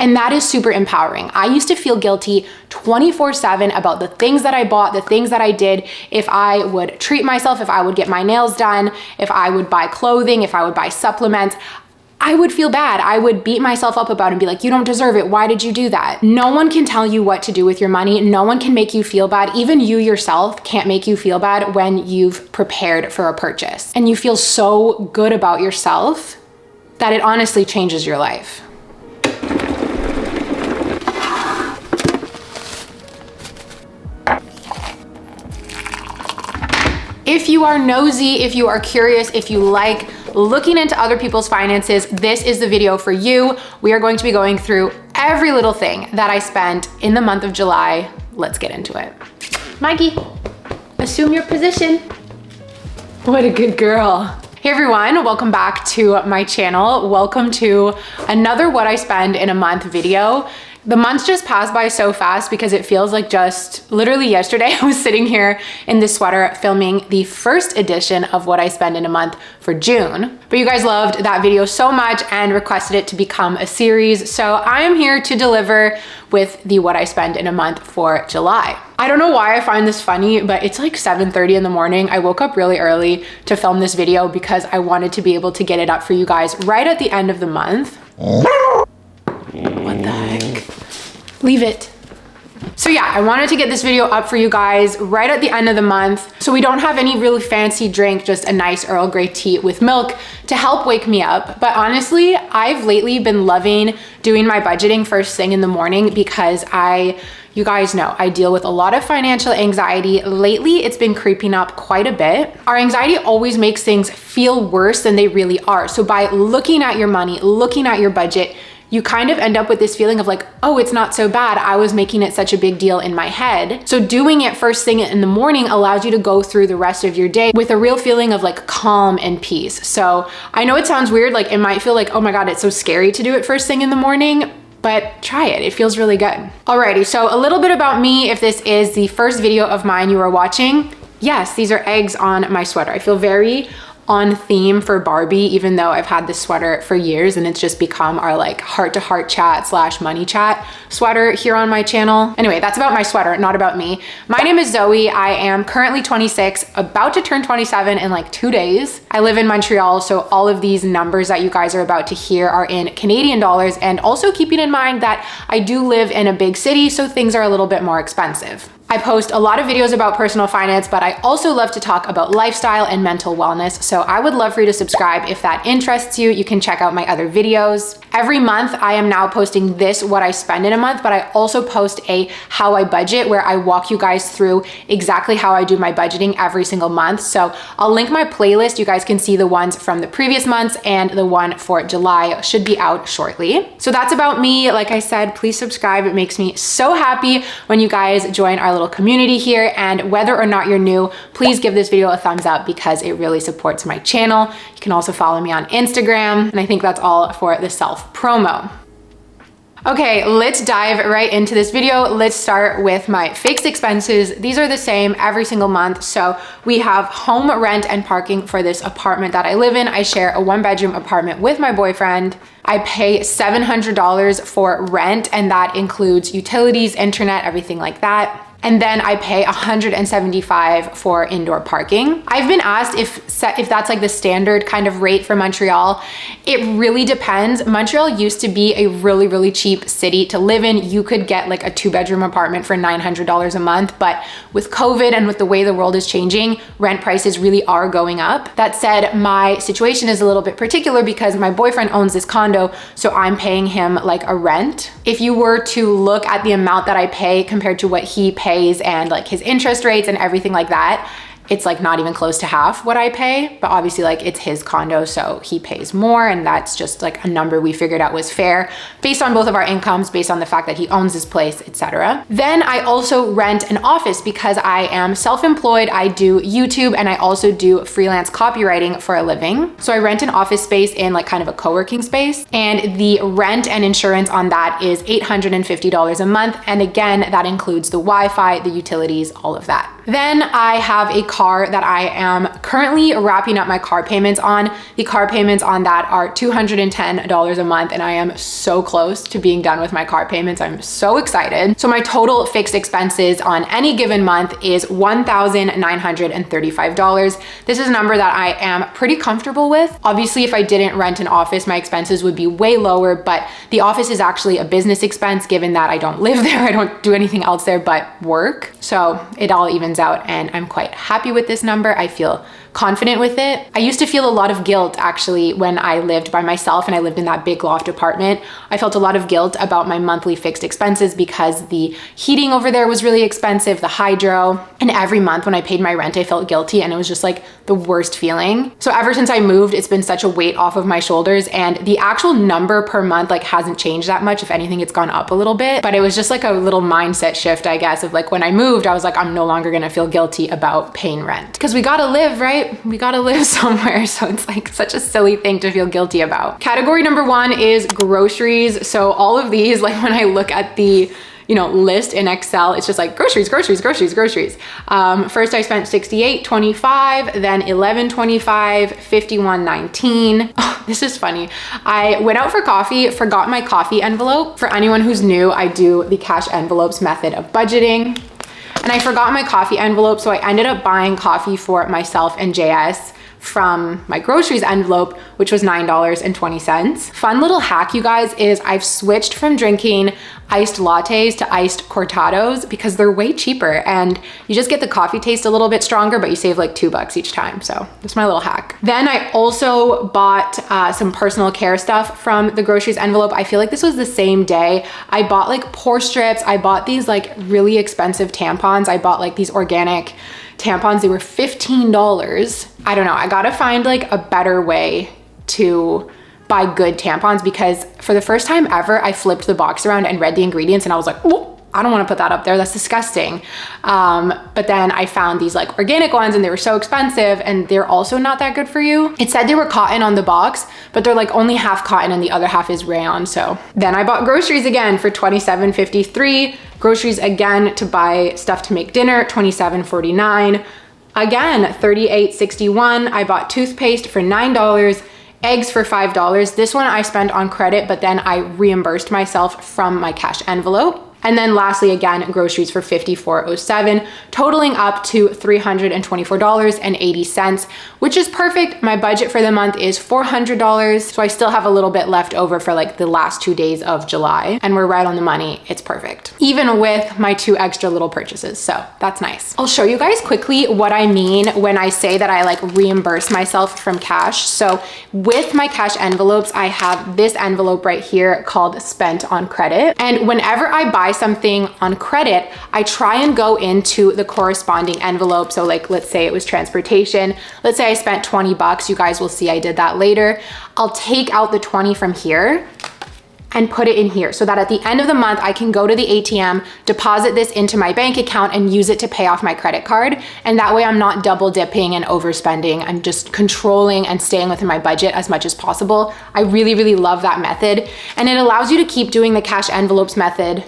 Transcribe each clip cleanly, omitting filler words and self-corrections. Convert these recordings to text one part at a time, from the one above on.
And that is super empowering. I used to feel guilty 24/7 about the things that I bought, the things that I did. If I would treat myself, if I would get my nails done, if I would buy clothing, if I would buy supplements, I would feel bad. I would beat myself up about it and be like, you don't deserve it. Why did you do that? No one can tell you what to do with your money. No one can make you feel bad. Even you yourself can't make you feel bad when you've prepared for a purchase. And you feel so good about yourself that it honestly changes your life. If you are nosy, if you are curious, if you like looking into other people's finances, this is the video for you. We are going to be going through every little thing that I spent in the month of July. Let's get into it. Mikey, assume your position. What a good girl. Hey everyone, welcome back to my channel. Welcome to another What I Spend in a Month video. The months just passed by so fast because it feels like just literally yesterday I was sitting here in this sweater filming the first edition of What I Spend in a Month for June. But you guys loved that video so much and requested it to become a series. So I am here to deliver with the What I Spend in a Month for July. I don't know why I find this funny, but it's like 7:30 in the morning. I woke up really early to film this video because I wanted to be able to get it up for you guys right at the end of the month. What the heck? Leave it. So yeah, I wanted to get this video up for you guys right at the end of the month. So we don't have any really fancy drink, just a nice Earl Grey tea with milk to help wake me up. But honestly, I've lately been loving doing my budgeting first thing in the morning because you guys know, I deal with a lot of financial anxiety. Lately, it's been creeping up quite a bit. Our anxiety always makes things feel worse than they really are. So by looking at your money, looking at your budget, you kind of end up with this feeling of like, oh, it's not so bad. I was making it such a big deal in my head. So doing it first thing in the morning allows you to go through the rest of your day with a real feeling of like calm and peace. So I know it sounds weird. Like it might feel like, oh my God, it's so scary to do it first thing in the morning, but try it. It feels really good. Alrighty, so a little bit about me. If this is the first video of mine you are watching, yes, these are eggs on my sweater. I feel very on theme for Barbie, even though I've had this sweater for years and it's just become our like heart-to-heart chat / money chat sweater here on my channel. Anyway, that's about my sweater, not about me. My name is Zoe. I am currently 26, about to turn 27 in like 2 days. I live in Montreal, so all of these numbers that you guys are about to hear are in Canadian dollars, and also keeping in mind that I do live in a big city, so things are a little bit more expensive. I post a lot of videos about personal finance, but I also love to talk about lifestyle and mental wellness. So I would love for you to subscribe if that interests you. You can check out my other videos. Every month I am now posting this What I Spend in a Month, but I also post a How I Budget where I walk you guys through exactly how I do my budgeting every single month. So I'll link my playlist. You guys can see the ones from the previous months, and the one for July should be out shortly. So that's about me. Like I said, please subscribe. It makes me so happy when you guys join our little community here, and whether or not you're new, please give this video a thumbs up because it really supports my channel. You can also follow me on Instagram, and I think that's all for the self promo. Okay, let's dive right into this video. Let's start with my fixed expenses. These are the same every single month. So we have home rent and parking for this apartment that I live in. I share a 1-bedroom apartment with my boyfriend. I pay $700 for rent, and that includes utilities, internet, everything like that. And then I pay $175 for indoor parking. I've been asked if that's like the standard kind of rate for Montreal. It really depends. Montreal used to be a really, really cheap city to live in. You could get like a 2-bedroom apartment for $900 a month, but with COVID and with the way the world is changing, rent prices really are going up. That said, my situation is a little bit particular because my boyfriend owns this condo, so I'm paying him like a rent. If you were to look at the amount that I pay compared to what he pays and like his interest rates and everything like that, it's like not even close to half what I pay, but obviously like it's his condo, so he pays more, and that's just like a number we figured out was fair based on both of our incomes, based on the fact that he owns his place, etc. Then I also rent an office because I am self-employed. I do YouTube and I also do freelance copywriting for a living. So I rent an office space in like kind of a co-working space, and the rent and insurance on that is $850 a month. And again, that includes the Wi-Fi, the utilities, all of that. Then I have a car that I am currently wrapping up my car payments on. The car payments on that are $210 a month, and I am so close to being done with my car payments. I'm so excited. So my total fixed expenses on any given month is $1,935. This is a number that I am pretty comfortable with. Obviously, if I didn't rent an office, my expenses would be way lower, but the office is actually a business expense given that I don't live there. I don't do anything else there but work. So it all evens out, and I'm quite happy with this number. I feel confident with it. I used to feel a lot of guilt actually when I lived by myself and I lived in that big loft apartment. I felt a lot of guilt about my monthly fixed expenses because the heating over there was really expensive, the hydro, and every month when I paid my rent, I felt guilty, and it was just like the worst feeling. So ever since I moved, it's been such a weight off of my shoulders, and the actual number per month like hasn't changed that much. If anything, it's gone up a little bit, but it was just like a little mindset shift, I guess, of like when I moved, I was like, I'm no longer gonna feel guilty about paying rent because we gotta live, right? We gotta live somewhere. So it's like such a silly thing to feel guilty about. Category number 1 is groceries. So all of these, like when I look at the list in Excel, it's just like groceries, groceries, groceries, groceries. First I spent $68.25, then $11.25, $51.19. Oh, this is funny. I went out for coffee, forgot my coffee envelope. For anyone who's new, I do the cash envelopes method of budgeting. And I forgot my coffee envelope, so I ended up buying coffee for myself and JS from my groceries envelope, which was $9.20. Fun little hack, you guys, is I've switched from drinking iced lattes to iced cortados because they're way cheaper and you just get the coffee taste a little bit stronger, but you save like $2 each time. So that's my little hack. Then I also bought some personal care stuff from the groceries envelope. I feel like this was the same day. I bought like pore strips. I bought these like really expensive tampons. I bought like these organic tampons. They were $15. I don't know. I gotta find like a better way to buy good tampons because for the first time ever, I flipped the box around and read the ingredients and I was like, whoa, I don't want to put that up there. That's disgusting. But then I found these like organic ones and they were so expensive and they're also not that good for you. It said they were cotton on the box, but they're like only half cotton and the other half is rayon. So then I bought groceries again for $27.53. Groceries again to buy stuff to make dinner, $27.49. Again, $38.61. I bought toothpaste for $9. Eggs for $5. This one I spent on credit, but then I reimbursed myself from my cash envelope. And then lastly, again, groceries for $54.07, totaling up to $324.80, which is perfect. My budget for the month is $400. So I still have a little bit left over for like the last 2 days of July and we're right on the money. It's perfect. Even with my 2 extra little purchases. So that's nice. I'll show you guys quickly what I mean when I say that I like reimburse myself from cash. So with my cash envelopes, I have this envelope right here called spent on credit. And whenever I buy something on credit, I try and go into the corresponding envelope. So like, let's say it was transportation. Let's say I spent $20. You guys will see I did that later. I'll take out the 20 from here and put it in here so that at the end of the month, I can go to the ATM, deposit this into my bank account and use it to pay off my credit card. And that way I'm not double dipping and overspending. I'm just controlling and staying within my budget as much as possible. I really, really love that method. And it allows you to keep doing the cash envelopes method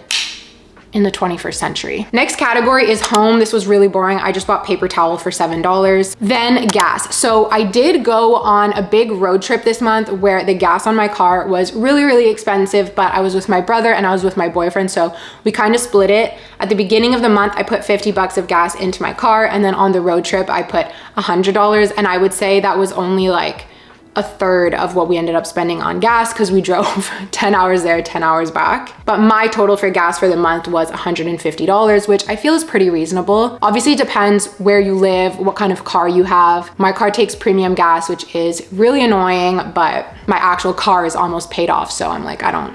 in the 21st century. Next category is home. This was really boring. I just bought paper towel for $7. Then gas. So I did go on a big road trip this month where the gas on my car was really, really expensive, but I was with my brother and I was with my boyfriend. So we kind of split it. At the beginning of the month, I put $50 of gas into my car. And then on the road trip, I put $100. And I would say that was only like a third of what we ended up spending on gas because we drove 10 hours there, 10 hours back. But my total for gas for the month was $150, which I feel is pretty reasonable. Obviously it depends where you live, what kind of car you have. My car takes premium gas, which is really annoying, but my actual car is almost paid off. So I'm like, I don't,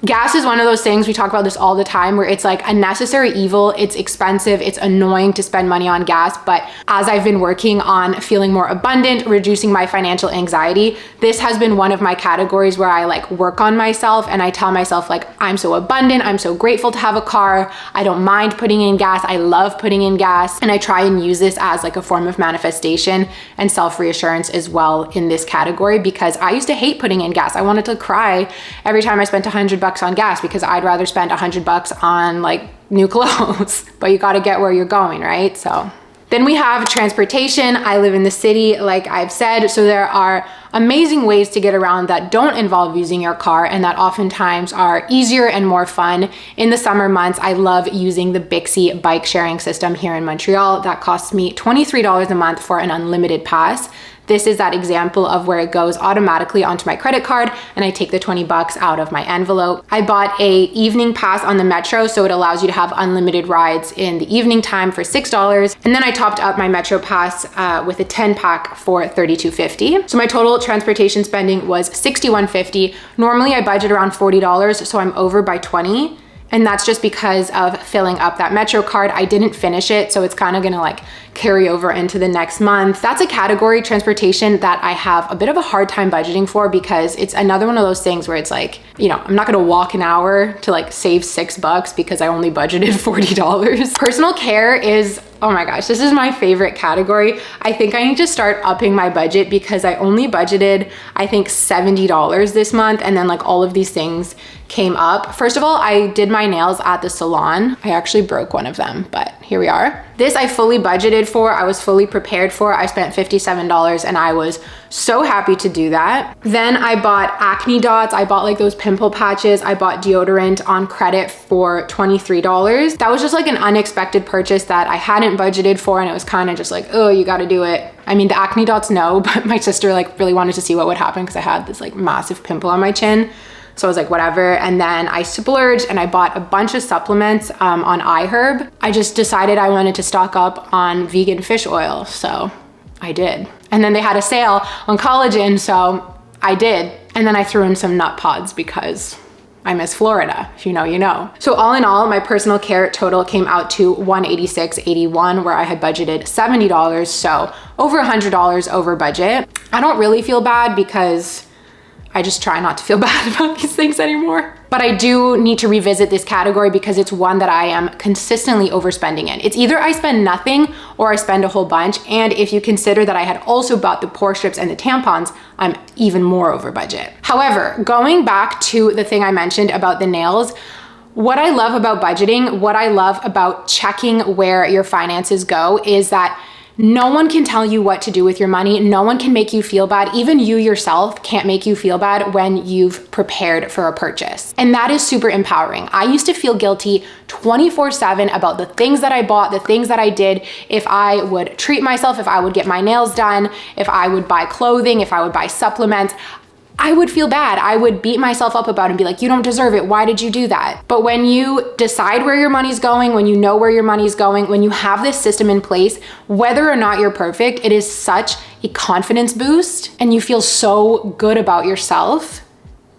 Gas is one of those things, we talk about this all the time, where it's like a necessary evil. It's expensive, it's annoying to spend money on gas. But as I've been working on feeling more abundant, reducing my financial anxiety, this has been one of my categories where I like work on myself and I tell myself like, I'm so abundant, I'm so grateful to have a car. I don't mind putting in gas. I love putting in gas. And I try and use this as like a form of manifestation and self-reassurance as well in this category, because I used to hate putting in gas. I wanted to cry every time I spent $100 on gas because I'd rather spend $100 on like new clothes, but you got to get where you're going, right? So then we have transportation. I live in the city, like I've said, so there are amazing ways to get around that don't involve using your car and that oftentimes are easier and more fun. In the summer months, I love using the Bixi bike sharing system here in Montreal. That costs me $23 a month for an unlimited pass. This is that example of where it goes automatically onto my credit card and I take the $20 out of my envelope. I bought a evening pass on the Metro, so it allows you to have unlimited rides in the evening time for $6. And then I topped up my Metro pass with a 10 pack for $32.50. So my total transportation spending was $61.50. Normally I budget around $40, so I'm over by 20. And that's just because of filling up that Metro card. I didn't finish it, so it's kind of gonna like carry over into the next month. That's a category, transportation, that I have a bit of a hard time budgeting for because it's another one of those things where it's like, you know, I'm not gonna walk an hour to like save $6 because I only budgeted $40. Personal care is, oh my gosh, this is my favorite category. I think I need to start upping my budget because I only budgeted, I think $70 this month. And then like all of these things came up. First of all, I did my nails at the salon. I actually broke one of them, but here we are. This I fully budgeted for. I was fully prepared for. I spent $57 and I was so happy to do that. Then I bought acne dots. I bought like those pimple patches. I bought deodorant on credit for $23. That was just like an unexpected purchase that I hadn't budgeted for, and it was kind of just like, oh, you got to do it. I mean, the acne dots, no, but my sister like really wanted to see what would happen because I had this like massive pimple on my chin. So I was like, whatever. And then I splurged and I bought a bunch of supplements on iHerb. I just decided I wanted to stock up on vegan fish oil. So I did. And then they had a sale on collagen. So I did. And then I threw in some nut pods because I miss Florida. If you know, you know. So all in all, my personal care total came out to $186.81, where I had budgeted $70. So over $100 over budget. I don't really feel bad because I just try not to feel bad about these things anymore. But I do need to revisit this category because it's one that I am consistently overspending in. It's either I spend nothing or I spend a whole bunch. And if you consider that I had also bought the pore strips and the tampons, I'm even more over budget. However, going back to the thing I mentioned about the nails, what I love about budgeting, what I love about checking where your finances go is that no one can tell you what to do with your money. No one can make you feel bad. Even you yourself can't make you feel bad when you've prepared for a purchase. And that is super empowering. I used to feel guilty 24/7 about the things that I bought, the things that I did. If I would treat myself, if I would get my nails done, if I would buy clothing, if I would buy supplements, I would feel bad. I would beat myself up about it and be like, you don't deserve it. Why did you do that? But when you decide where your money's going, when you know where your money's going, when you have this system in place, whether or not you're perfect, it is such a confidence boost and you feel so good about yourself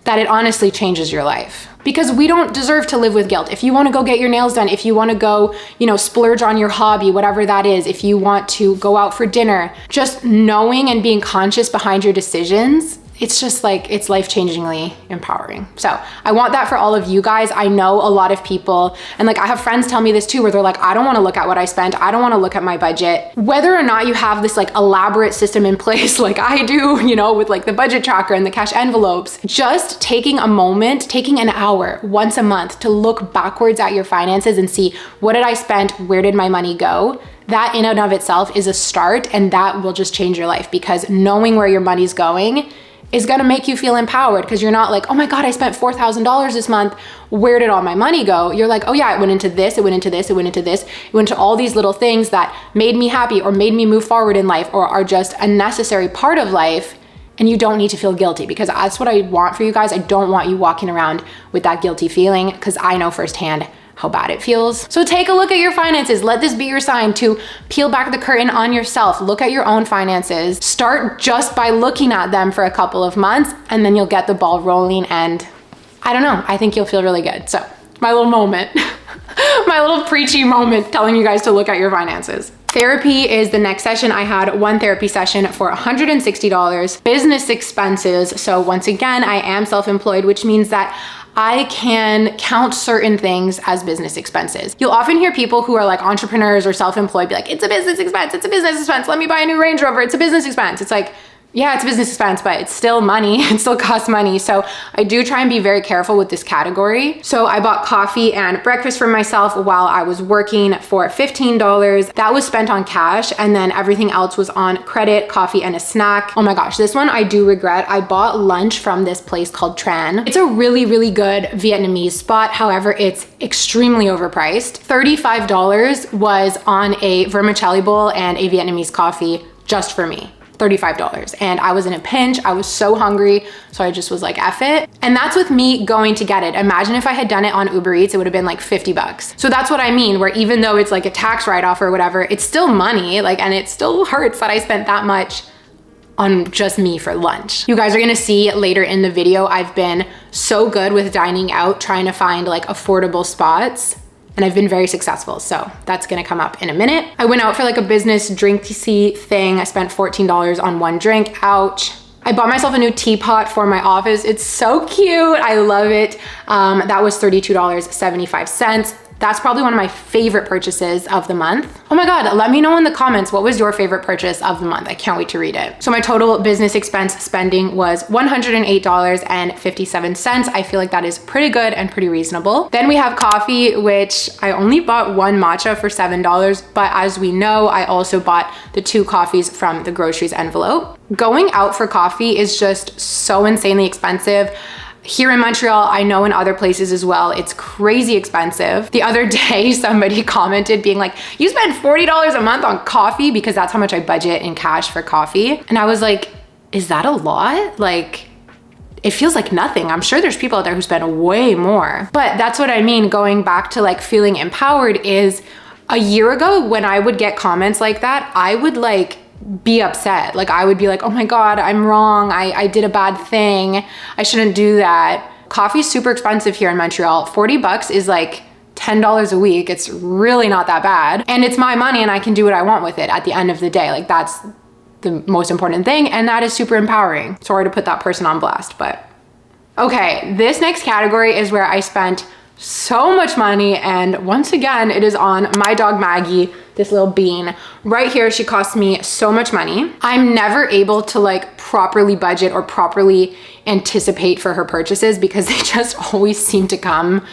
that it honestly changes your life. Because we don't deserve to live with guilt. If you want to go get your nails done, if you want to go, you know, splurge on your hobby, whatever that is, if you want to go out for dinner, just knowing and being conscious behind your decisions, it's just like, it's life-changingly empowering. So I want that for all of you guys. I know a lot of people, and like I have friends tell me this too, where they're like, I don't want to look at what I spent. I don't want to look at my budget. Whether or not you have this like elaborate system in place, like I do, you know, with like the budget tracker and the cash envelopes, just taking a moment, taking an hour once a month to look backwards at your finances and see, what did I spend? Where did my money go? That in and of itself is a start, and that will just change your life, because knowing where your money's going is gonna make you feel empowered, because you're not like, oh my God, I spent $4,000 this month. Where did all my money go? You're like, oh yeah, it went into this, it went into this, it went into this, it went into all these little things that made me happy or made me move forward in life or are just a necessary part of life. And you don't need to feel guilty, because that's what I want for you guys. I don't want you walking around with that guilty feeling, because I know firsthand how bad it feels. So take a look at your finances. Let this be your sign to peel back the curtain on yourself. Look at your own finances. Start just by looking at them for a couple of months, and then you'll get the ball rolling, and I don't know, I think you'll feel really good. So my little moment, my little preachy moment telling you guys to look at your finances. Therapy is the next session. I had one therapy session for $160. Business expenses. So once again, I am self-employed, which means that I can count certain things as business expenses. You'll often hear people who are like entrepreneurs or self-employed be like, it's a business expense, it's a business expense. Let me buy a new Range Rover, it's a business expense. It's like, yeah, it's a business expense, but it's still money. It still costs money. So I do try and be very careful with this category. So I bought coffee and breakfast for myself while I was working for $15. That was spent on cash, and then everything else was on credit, coffee, and a snack. Oh my gosh, this one I do regret. I bought lunch from this place called Tran. It's a really, really good Vietnamese spot. However, it's extremely overpriced. $35 was on a vermicelli bowl and a Vietnamese coffee just for me. $35. And I was in a pinch. I was so hungry. So I just was like, F it. And that's with me going to get it. Imagine if I had done it on Uber Eats, it would have been like 50 bucks. So that's what I mean, where even though it's like a tax write-off or whatever, it's still money. Like, and it still hurts that I spent that much on just me for lunch. You guys are gonna see later in the video, I've been so good with dining out, trying to find like affordable spots. And I've been very successful. So that's gonna come up in a minute. I went out for like a business drinky thing. I spent $14 on one drink, ouch. I bought myself a new teapot for my office. It's so cute, I love it. That was $32.75. That's probably one of my favorite purchases of the month. Oh my God, let me know in the comments, what was your favorite purchase of the month? I can't wait to read it. So my total business expense spending was $108.57. I feel like that is pretty good and pretty reasonable. Then we have coffee, which I only bought one matcha for $7, but as we know, I also bought the 2 coffees from the groceries envelope. Going out for coffee is just so insanely expensive. Here in Montreal, I know in other places as well, it's crazy expensive. The other day, somebody commented being like, you spend $40 a month on coffee, because that's how much I budget in cash for coffee. And I was like, is that a lot? Like, it feels like nothing. I'm sure there's people out there who spend way more. But that's what I mean, going back to like feeling empowered, is a year ago when I would get comments like that, I would like be upset. Like I would be like, oh my God, I'm wrong. I did a bad thing. I shouldn't do that. Coffee's super expensive here in Montreal. 40 bucks is like $10 a week. It's really not that bad. And it's my money and I can do what I want with it at the end of the day. Like that's the most important thing. And that is super empowering. Sorry to put that person on blast, but okay. This next category is where I spent so much money. And once again, it is on my dog, Maggie, this little bean right here. She cost me so much money. I'm never able to like properly budget or properly anticipate for her purchases, because they just always seem to come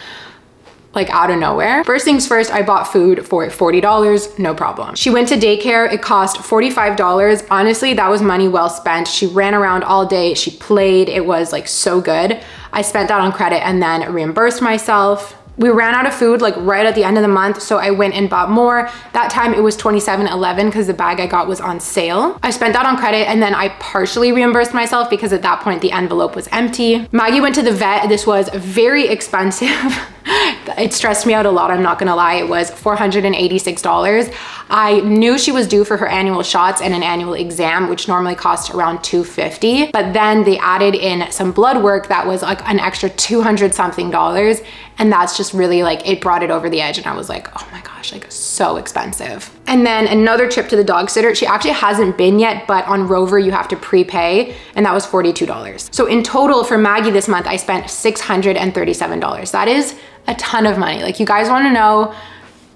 like out of nowhere. First things first, I bought food for $40, no problem. She went to daycare, it cost $45. Honestly, that was money well spent. She ran around all day, she played, it was like so good. I spent that on credit and then reimbursed myself. We ran out of food like right at the end of the month, so I went and bought more. That time it was $27.11 because the bag I got was on sale. I spent that on credit and then I partially reimbursed myself because at that point the envelope was empty. Maggie went to the vet. This was very expensive. It stressed me out a lot, I'm not gonna lie. It was $486. I knew she was due for her annual shots and an annual exam, which normally cost around $250, but then they added in some blood work that was like an extra $200 something. And that's just really like, it brought it over the edge. And I was like, oh my gosh, like so expensive. And then another trip to the dog sitter. She actually hasn't been yet, but on Rover you have to prepay, and that was $42. So in total for Maggie this month, I spent $637. That is a ton of money. Like, you guys wanna know,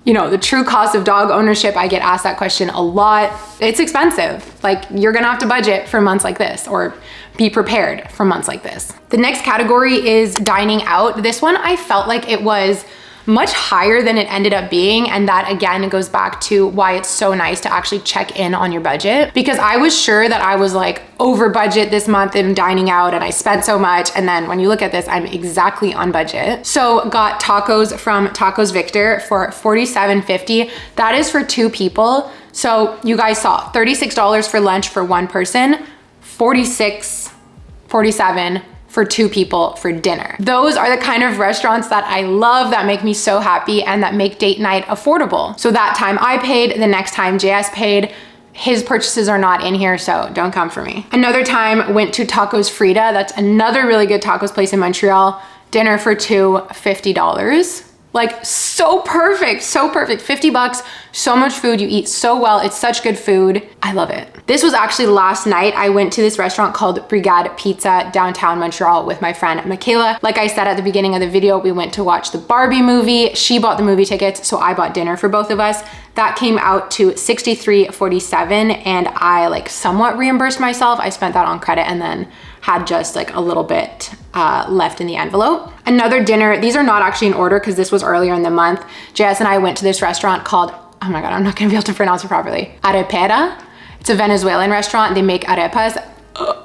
you know, the true cost of dog ownership. I get asked that question a lot. It's expensive. Like, you're gonna have to budget for months like this, or be prepared for months like this. The next category is dining out. This one, I felt like it was much higher than it ended up being. And that again goes back to why it's so nice to actually check in on your budget, because I was sure that I was like over budget this month in dining out and I spent so much. And then when you look at this, I'm exactly on budget. So got tacos from Tacos Victor for $47.50. That is for 2 people. So you guys saw $36 for lunch for 1 person, $47 for 2 people for dinner. Those are the kind of restaurants that I love, that make me so happy and that make date night affordable. So that time I paid, the next time JS paid. His purchases are not in here, so don't come for me. Another time went to Tacos Frida. That's another really good tacos place in Montreal. Dinner for 2, $50. Like so perfect, so perfect. 50 bucks, so much food, you eat so well. It's such good food. I love it. This was actually last night. I went to this restaurant called Brigade Pizza downtown Montreal with my friend Michaela. Like I said at the beginning of the video, we went to watch the Barbie movie. She bought the movie tickets, so I bought dinner for both of us. That came out to $63.47 and I like somewhat reimbursed myself. I spent that on credit and then had just like a little bit left in the envelope. Another dinner, these are not actually in order because this was earlier in the month. JS and I went to this restaurant called, oh my God, I'm not gonna be able to pronounce it properly. Arepera. It's a Venezuelan restaurant. They make arepas.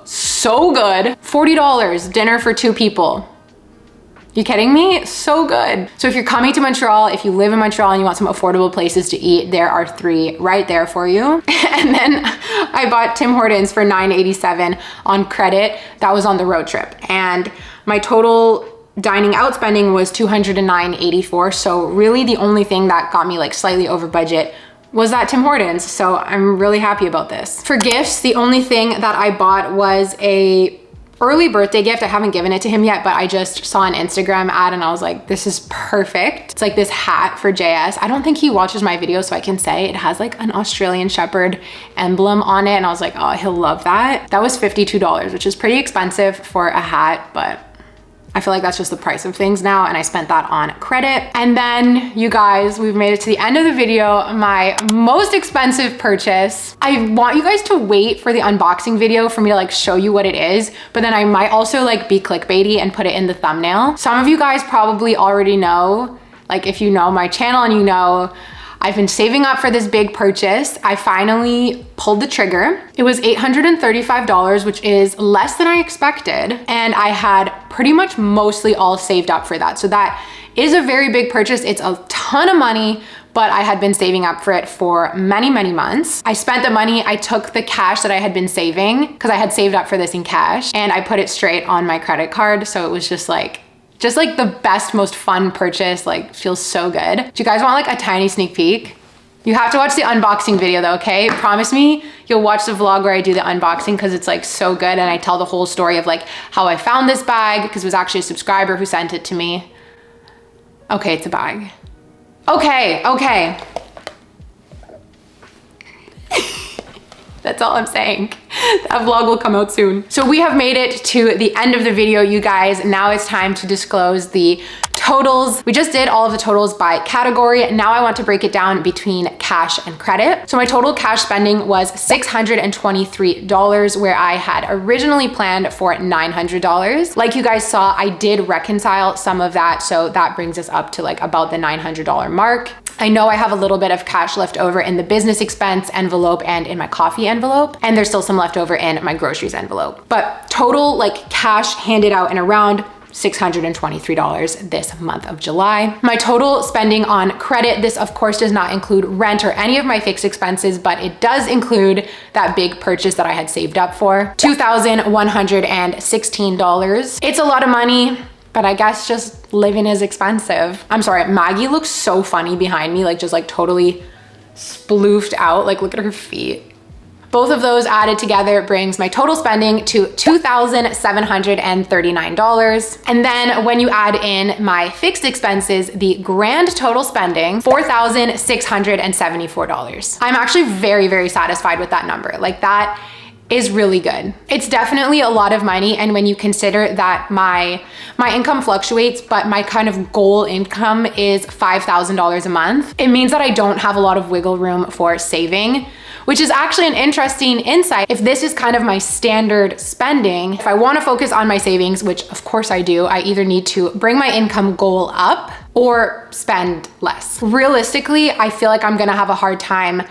So good. $40, dinner for 2 people. You kidding me? So good. So if you're coming to Montreal, if you live in Montreal and you want some affordable places to eat, there are 3 right there for you. And then I bought Tim Hortons for $9.87 on credit. That was on the road trip. And my total dining out spending was $209.84. So really the only thing that got me like slightly over budget was that Tim Hortons. So I'm really happy about this. For gifts, the only thing that I bought was a early birthday gift. I haven't given it to him yet, but I just saw an Instagram ad and I was like, this is perfect. It's like this hat for JS. I don't think he watches my videos, so I can say it has like an Australian Shepherd emblem on it. And I was like, oh, he'll love that. That was $52, which is pretty expensive for a hat, but I feel like that's just the price of things now, and I spent that on credit. And then you guys, we've made it to the end of the video, my most expensive purchase. I want you guys to wait for the unboxing video for me to like show you what it is, but then I might also like be clickbaity and put it in the thumbnail. Some of you guys probably already know, like if you know my channel and you know, I've been saving up for this big purchase. I finally pulled the trigger. It was $835, which is less than I expected. And I had pretty much mostly all saved up for that. So that is a very big purchase. It's a ton of money, but I had been saving up for it for many, many months. I spent the money, I took the cash that I had been saving because I had saved up for this in cash and I put it straight on my credit card. So it was just like the best, most fun purchase, like feels so good. Do you guys want like a tiny sneak peek? You have to watch the unboxing video though, okay? Promise me you'll watch the vlog where I do the unboxing because it's like so good and I tell the whole story of like how I found this bag because it was actually a subscriber who sent it to me. Okay, it's a bag. Okay. That's all I'm saying. That vlog will come out soon. So we have made it to the end of the video, you guys. Now it's time to disclose the totals. We just did all of the totals by category. Now I want to break it down between cash and credit. So my total cash spending was $623, where I had originally planned for $900. Like you guys saw, I did reconcile some of that. So that brings us up to like about the $900 mark. I know I have a little bit of cash left over in the business expense envelope and in my coffee envelope, and there's still some left over in my groceries envelope. But total like cash handed out and around $623 this month of July. My total spending on credit, this of course does not include rent or any of my fixed expenses, but it does include that big purchase that I had saved up for, $2,116. It's a lot of money, but I guess just living is expensive. I'm sorry, Maggie looks so funny behind me, like just like totally sploofed out. Like look at her feet. Both of those added together brings my total spending to $2,739. And then when you add in my fixed expenses, the grand total spending, $4,674. I'm actually very, very satisfied with that number. Like that is really good. It's definitely a lot of money. And when you consider that my income fluctuates, but my kind of goal income is $5,000 a month, it means that I don't have a lot of wiggle room for saving, which is actually an interesting insight. If this is kind of my standard spending, if I want to focus on my savings, which of course I do, I either need to bring my income goal up or spend less. Realistically, I feel like I'm gonna have a hard time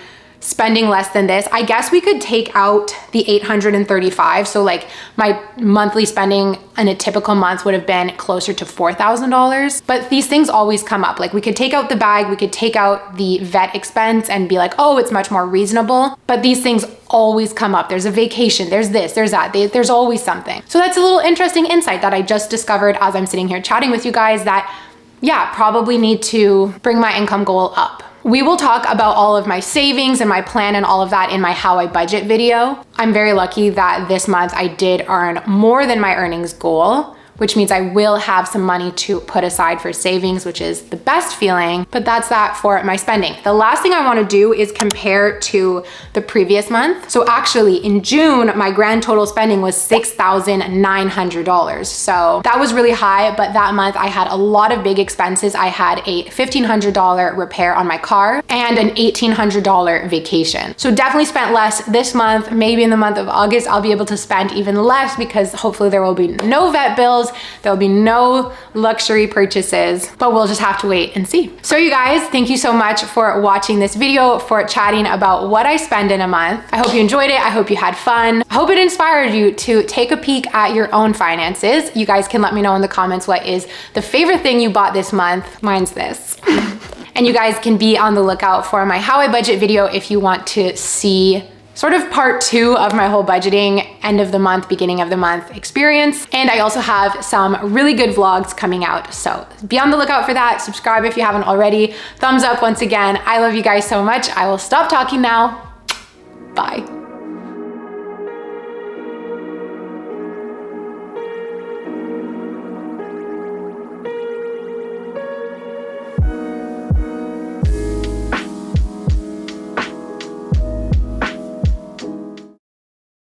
spending less than this. I guess we could take out the $835. So like my monthly spending in a typical month would have been closer to $4,000. But these things always come up. Like we could take out the bag, we could take out the vet expense and be like, oh, it's much more reasonable. But these things always come up. There's a vacation, there's this, there's that, there's always something. So that's a little interesting insight that I just discovered as I'm sitting here chatting with you guys that, yeah, probably need to bring my income goal up. We will talk about all of my savings and my plan and all of that in my how I budget video. I'm very lucky that this month I did earn more than my earnings goal, which means I will have some money to put aside for savings, which is the best feeling. But that's that for my spending. The last thing I want to do is compare to the previous month. So actually in June, my grand total spending was $6,900. So that was really high, but that month I had a lot of big expenses. I had a $1,500 repair on my car and an $1,800 vacation. So definitely spent less this month. Maybe in the month of August, I'll be able to spend even less because hopefully there will be no vet bills. There'll be no luxury purchases, but we'll just have to wait and see. So you guys, thank you so much for watching this video, for chatting about what I spend in a month. I hope you enjoyed it. I hope you had fun. I hope it inspired you to take a peek at your own finances. You guys can let me know in the comments what is the favorite thing you bought this month. Mine's this. And you guys can be on the lookout for my How I Budget video if you want to see sort of part 2 of my whole budgeting, end of the month, beginning of the month experience. And I also have some really good vlogs coming out. So be on the lookout for that. Subscribe if you haven't already. Thumbs up once again. I love you guys so much. I will stop talking now. Bye.